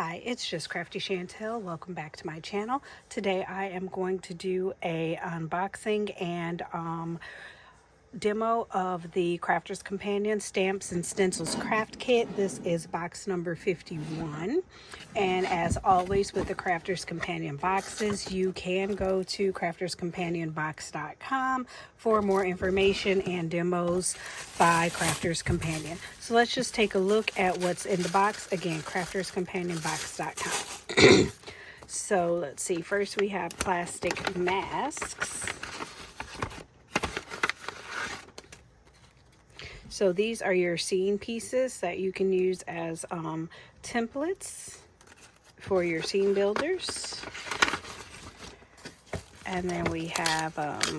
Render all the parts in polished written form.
Hi, it's just Crafty Chantel. Welcome back to my channel. Today I am going to do a unboxing and demo of the Crafter's Companion Stamps and Stencils Craft Kit. This is box number 51. And as always with the Crafter's Companion boxes, you can go to crafterscompanionbox.com for more information and demos by Crafter's Companion. So let's just take a look at what's in the box. Again, crafterscompanionbox.com. So let's see. First we have plastic masks. So these are your scene pieces that you can use as templates for your scene builders. And then we have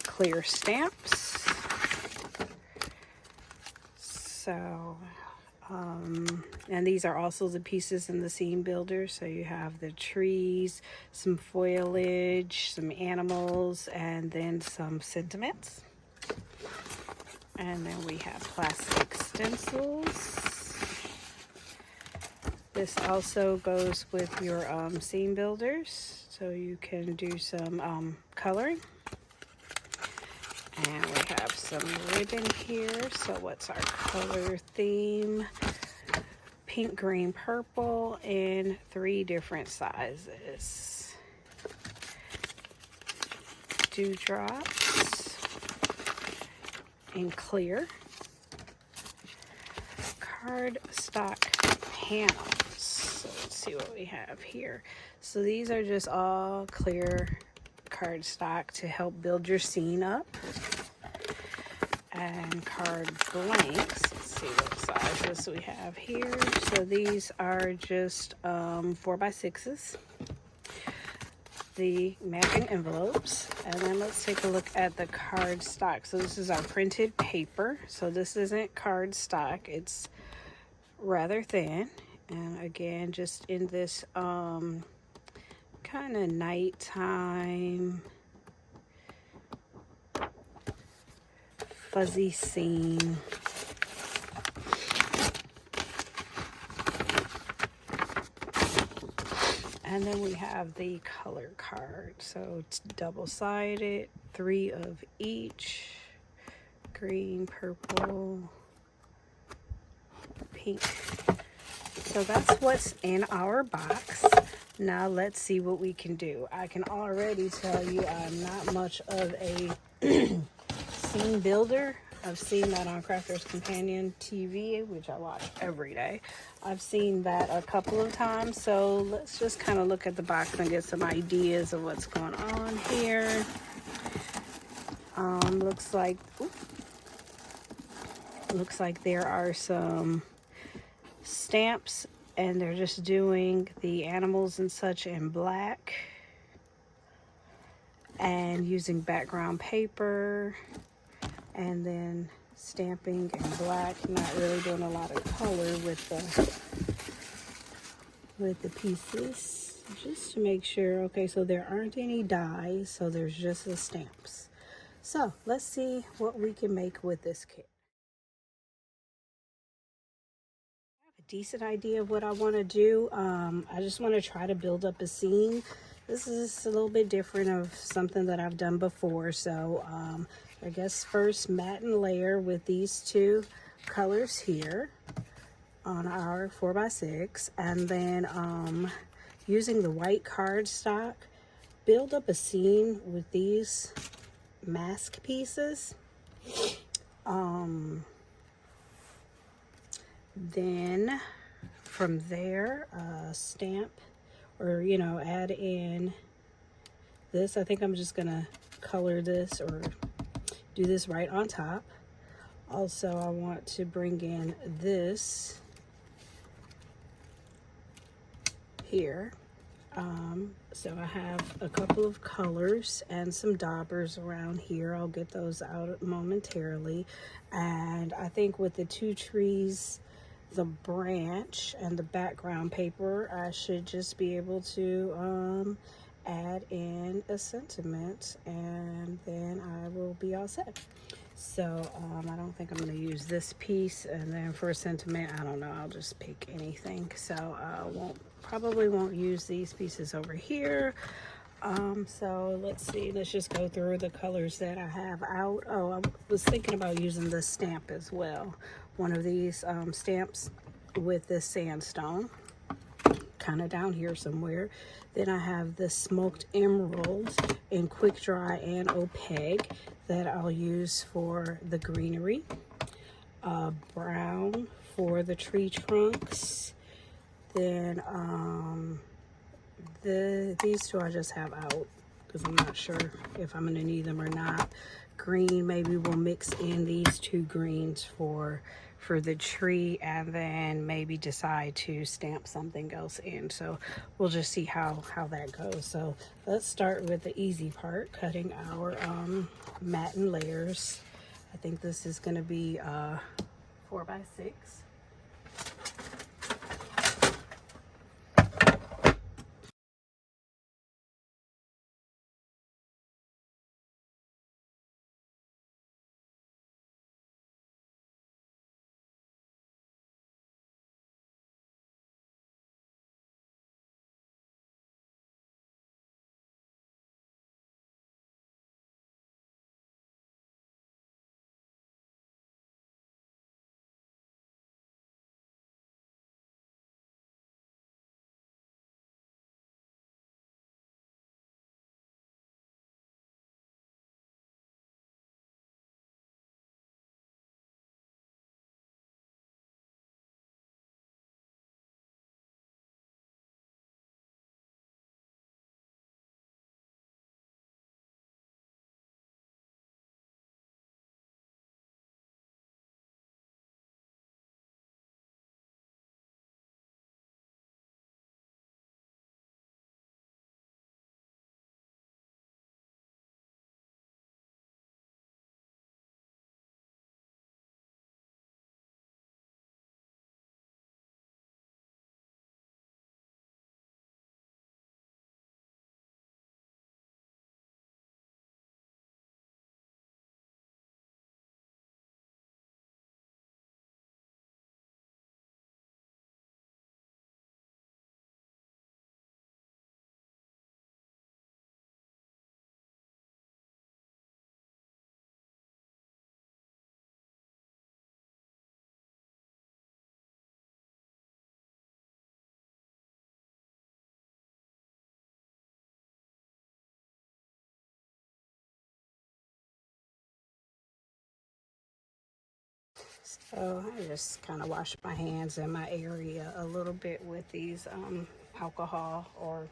clear stamps. So, and these are also the pieces in the scene builder. So you have the trees, some foliage, some animals, and then some sentiments. And then we have plastic stencils. This also goes with your scene builders, so you can do some coloring. And we have some ribbon here. So what's our color theme? Pink, green, purple in 3 different sizes. Dewdrops in clear. Cardstock panels. So let's see what we have here. So these are just all clear cardstock to help build your scene up. And card blanks. Let's see what sizes we have here. So these are just 4x6s. The mapping envelopes, and then let's take a look at the card stock. So this is our printed paper. So this isn't card stock, it's rather thin, and again just in this kind of nighttime fuzzy scene. And then we have the color card. So it's double-sided, 3 of each. Green, purple, pink. So that's what's in our box. Now let's see what we can do. I can already tell you I'm not much of a scene builder. I've seen that on Crafter's Companion TV, which I watch every day. I've seen that a couple of times, so let's just kind of look at the box and get some ideas of what's going on here. Looks like there are some stamps, and they're just doing the animals and such in black and using background paper. And then stamping in black, not really doing a lot of color with the pieces, just to make sure. Okay, so there aren't any dies, so there's just the stamps. So let's see what we can make with this kit. I have a decent idea of what I want to do. I just want to try to build up a scene. This is a little bit different of something that I've done before, so I guess first matte and layer with these 2 colors here on our 4x6, and then using the white cardstock, build up a scene with these mask pieces. Then from there, stamp, or add in this. I think I'm just gonna color this or do this right on top. Also, I want to bring in this here. So I have a couple of colors and some daubers around here. I'll get those out momentarily. And I think with the 2 trees, the branch, and the background paper, I should just be able to add in a sentiment, and then I will be all set. So I don't think I'm going to use this piece, and then for a sentiment, I don't know, I'll just pick anything. So I won't probably won't use these pieces over here. So let's see, let's just go through the colors that I have out. Oh, I was thinking about using this stamp as well. One of these stamps with this sandstone, kind of down here somewhere. Then I have the smoked emeralds in quick dry and opaque that I'll use for the greenery. Brown for the tree trunks. Then these two I just have out because I'm not sure if I'm going to need them or not. Green, maybe we'll mix in these two greens for the tree, and then maybe decide to stamp something else in. So we'll just see how that goes. So let's start with the easy part, cutting our matte in layers. I think this is going to be 4x6. So I just kind of wash my hands in my area a little bit with these alcohol or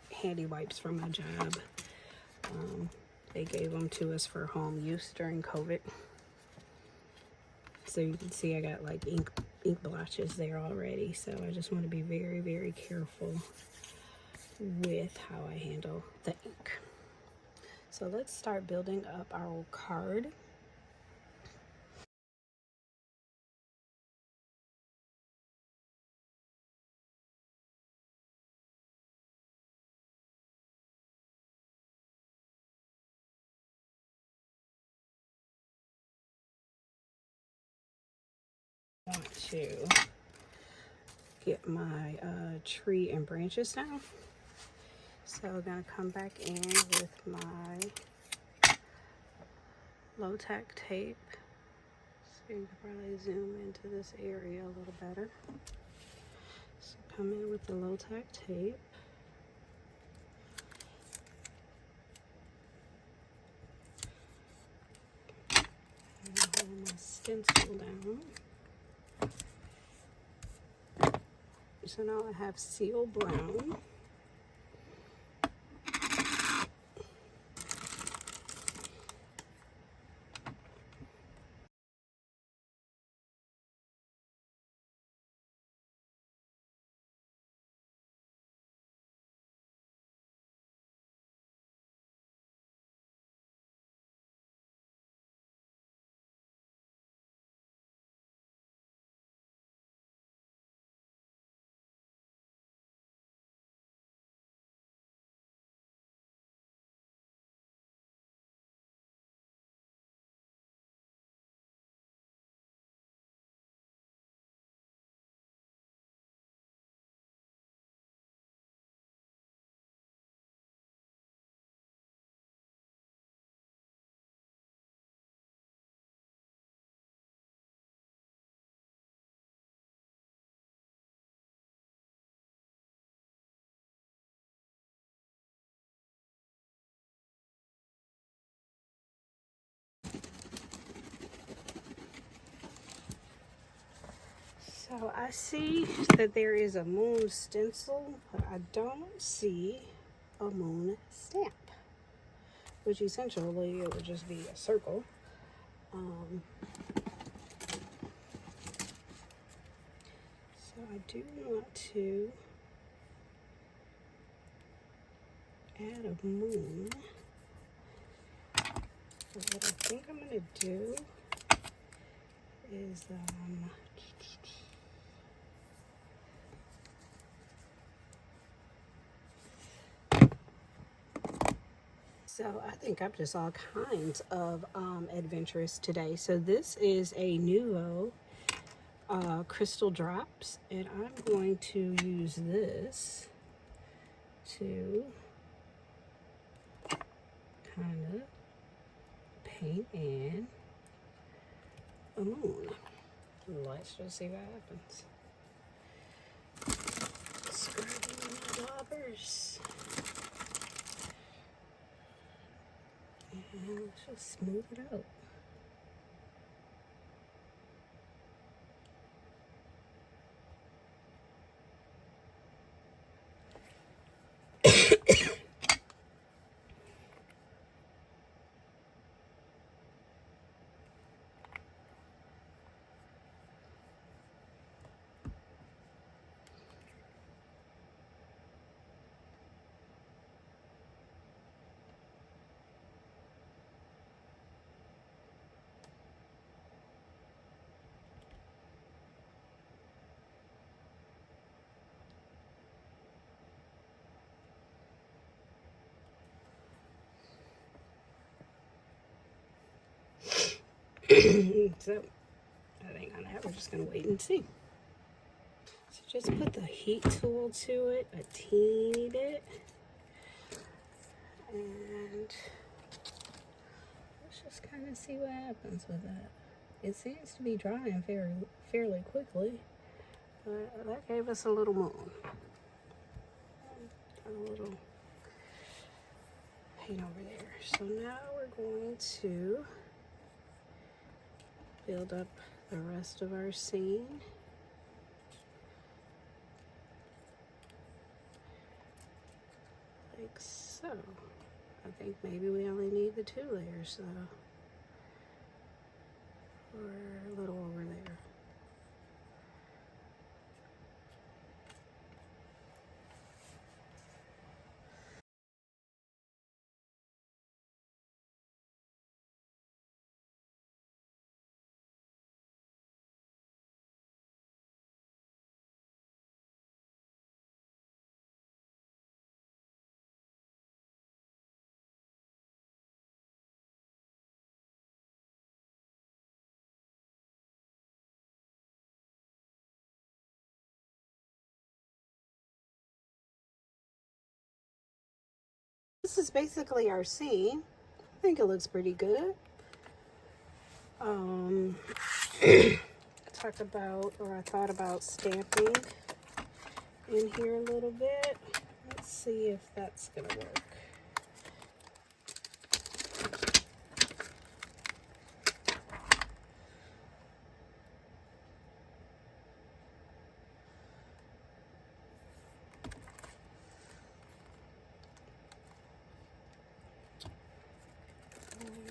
handy wipes from my job. They gave them to us for home use during COVID. So you can see I got like ink blotches there already. So I just want to be very, very careful with how I handle the ink. So let's start building up our card. I want to get my tree and branches down. So I'm going to come back in with my low tack tape. So you can probably zoom into this area a little better. So come in with the low tack tape. And I'll hold my stencil down. So now I have seal brown. So I see that there is a moon stencil, but I don't see a moon stamp, which essentially it would just be a circle. So I do want to add a moon. So what I think I'm going to do is so I think I'm just all kinds of adventurous today. So this is a Nuvo crystal drops, and I'm going to use this to kind of paint in a moon. Let's just see what happens. Scrubbing my daubers. And let's just smooth it out. So I think on that we're just gonna wait and see. So just put the heat tool to it a teeny bit, and let's just kind of see what happens with that. It seems to be drying fairly quickly, but that gave us a little moon. A little paint over there. So now we're going to build up the rest of our scene. Like so. I think maybe we only need the 2 layers though. Or a little over there. This is basically our scene. I think it looks pretty good. I thought about stamping in here a little bit. Let's see if that's gonna work.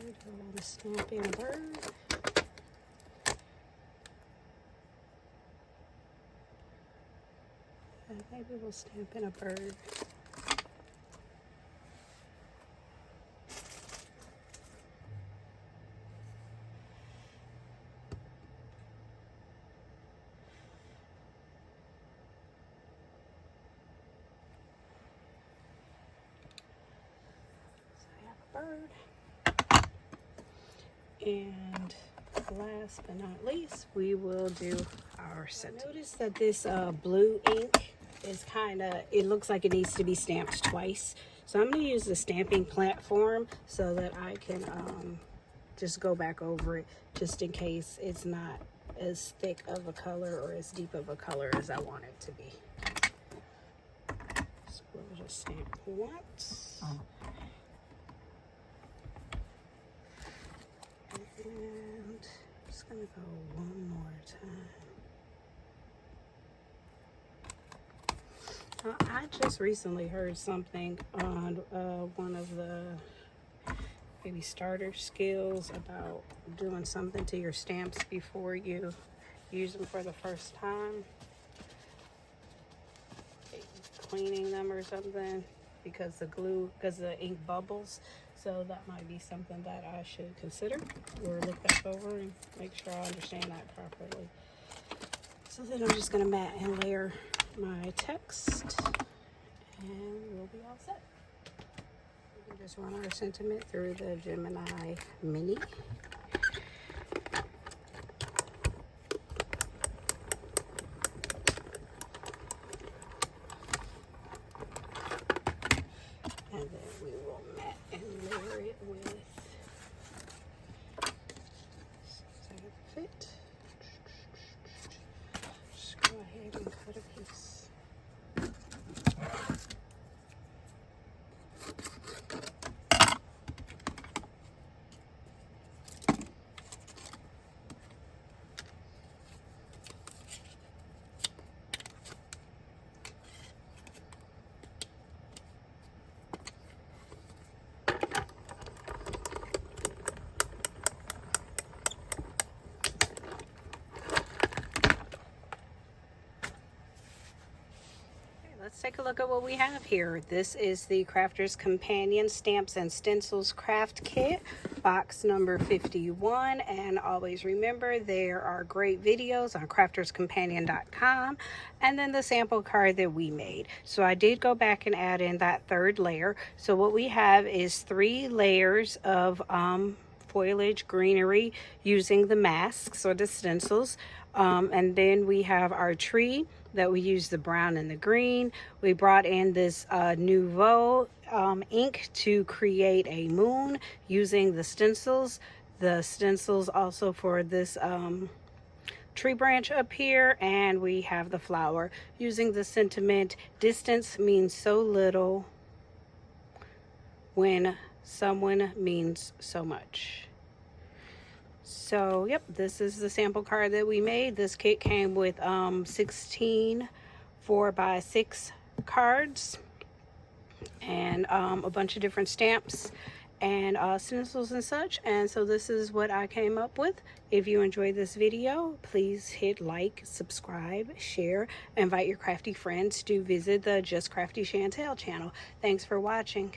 I want to stamp in a bird. And maybe we'll stamp in a bird. So I have a bird. And last but not least, we will do our sentence. Notice that this blue ink is it looks like it needs to be stamped twice. So I'm going to use the stamping platform so that I can just go back over it just in case it's not as thick of a color or as deep of a color as I want it to be. So we'll just stamp once. And I'm just gonna go one more time. I just recently heard something on one of the maybe starter skills about doing something to your stamps before you use them for the first time. Cleaning them or something because the ink bubbles. So that might be something that I should consider or look back over and make sure I understand that properly. So then I'm just going to mat and layer my text and we'll be all set. We can just run our sentiment through the Gemini Mini. And then we will mat and layer it with fit. Just go ahead and cut a piece. Let's take a look at what we have here. This is the Crafter's Companion Stamps and Stencils Craft Kit, box number 51. And always remember, there are great videos on crafterscompanion.com and then the sample card that we made. So I did go back and add in that third layer. So what we have is 3 layers of foliage greenery using the masks or the stencils. And then we have our tree that we use the brown and the green. We brought in this Nouveau ink to create a moon using the stencils. The stencils also for this tree branch up here, and we have the flower using the sentiment, distance means so little when someone means so much. So, yep, this is the sample card that we made. This kit came with 16 4x6 cards and a bunch of different stamps and stencils and such. And so this is what I came up with. If you enjoyed this video, please hit like, subscribe, share, invite your crafty friends to visit the Just Crafty Chantel channel. Thanks for watching.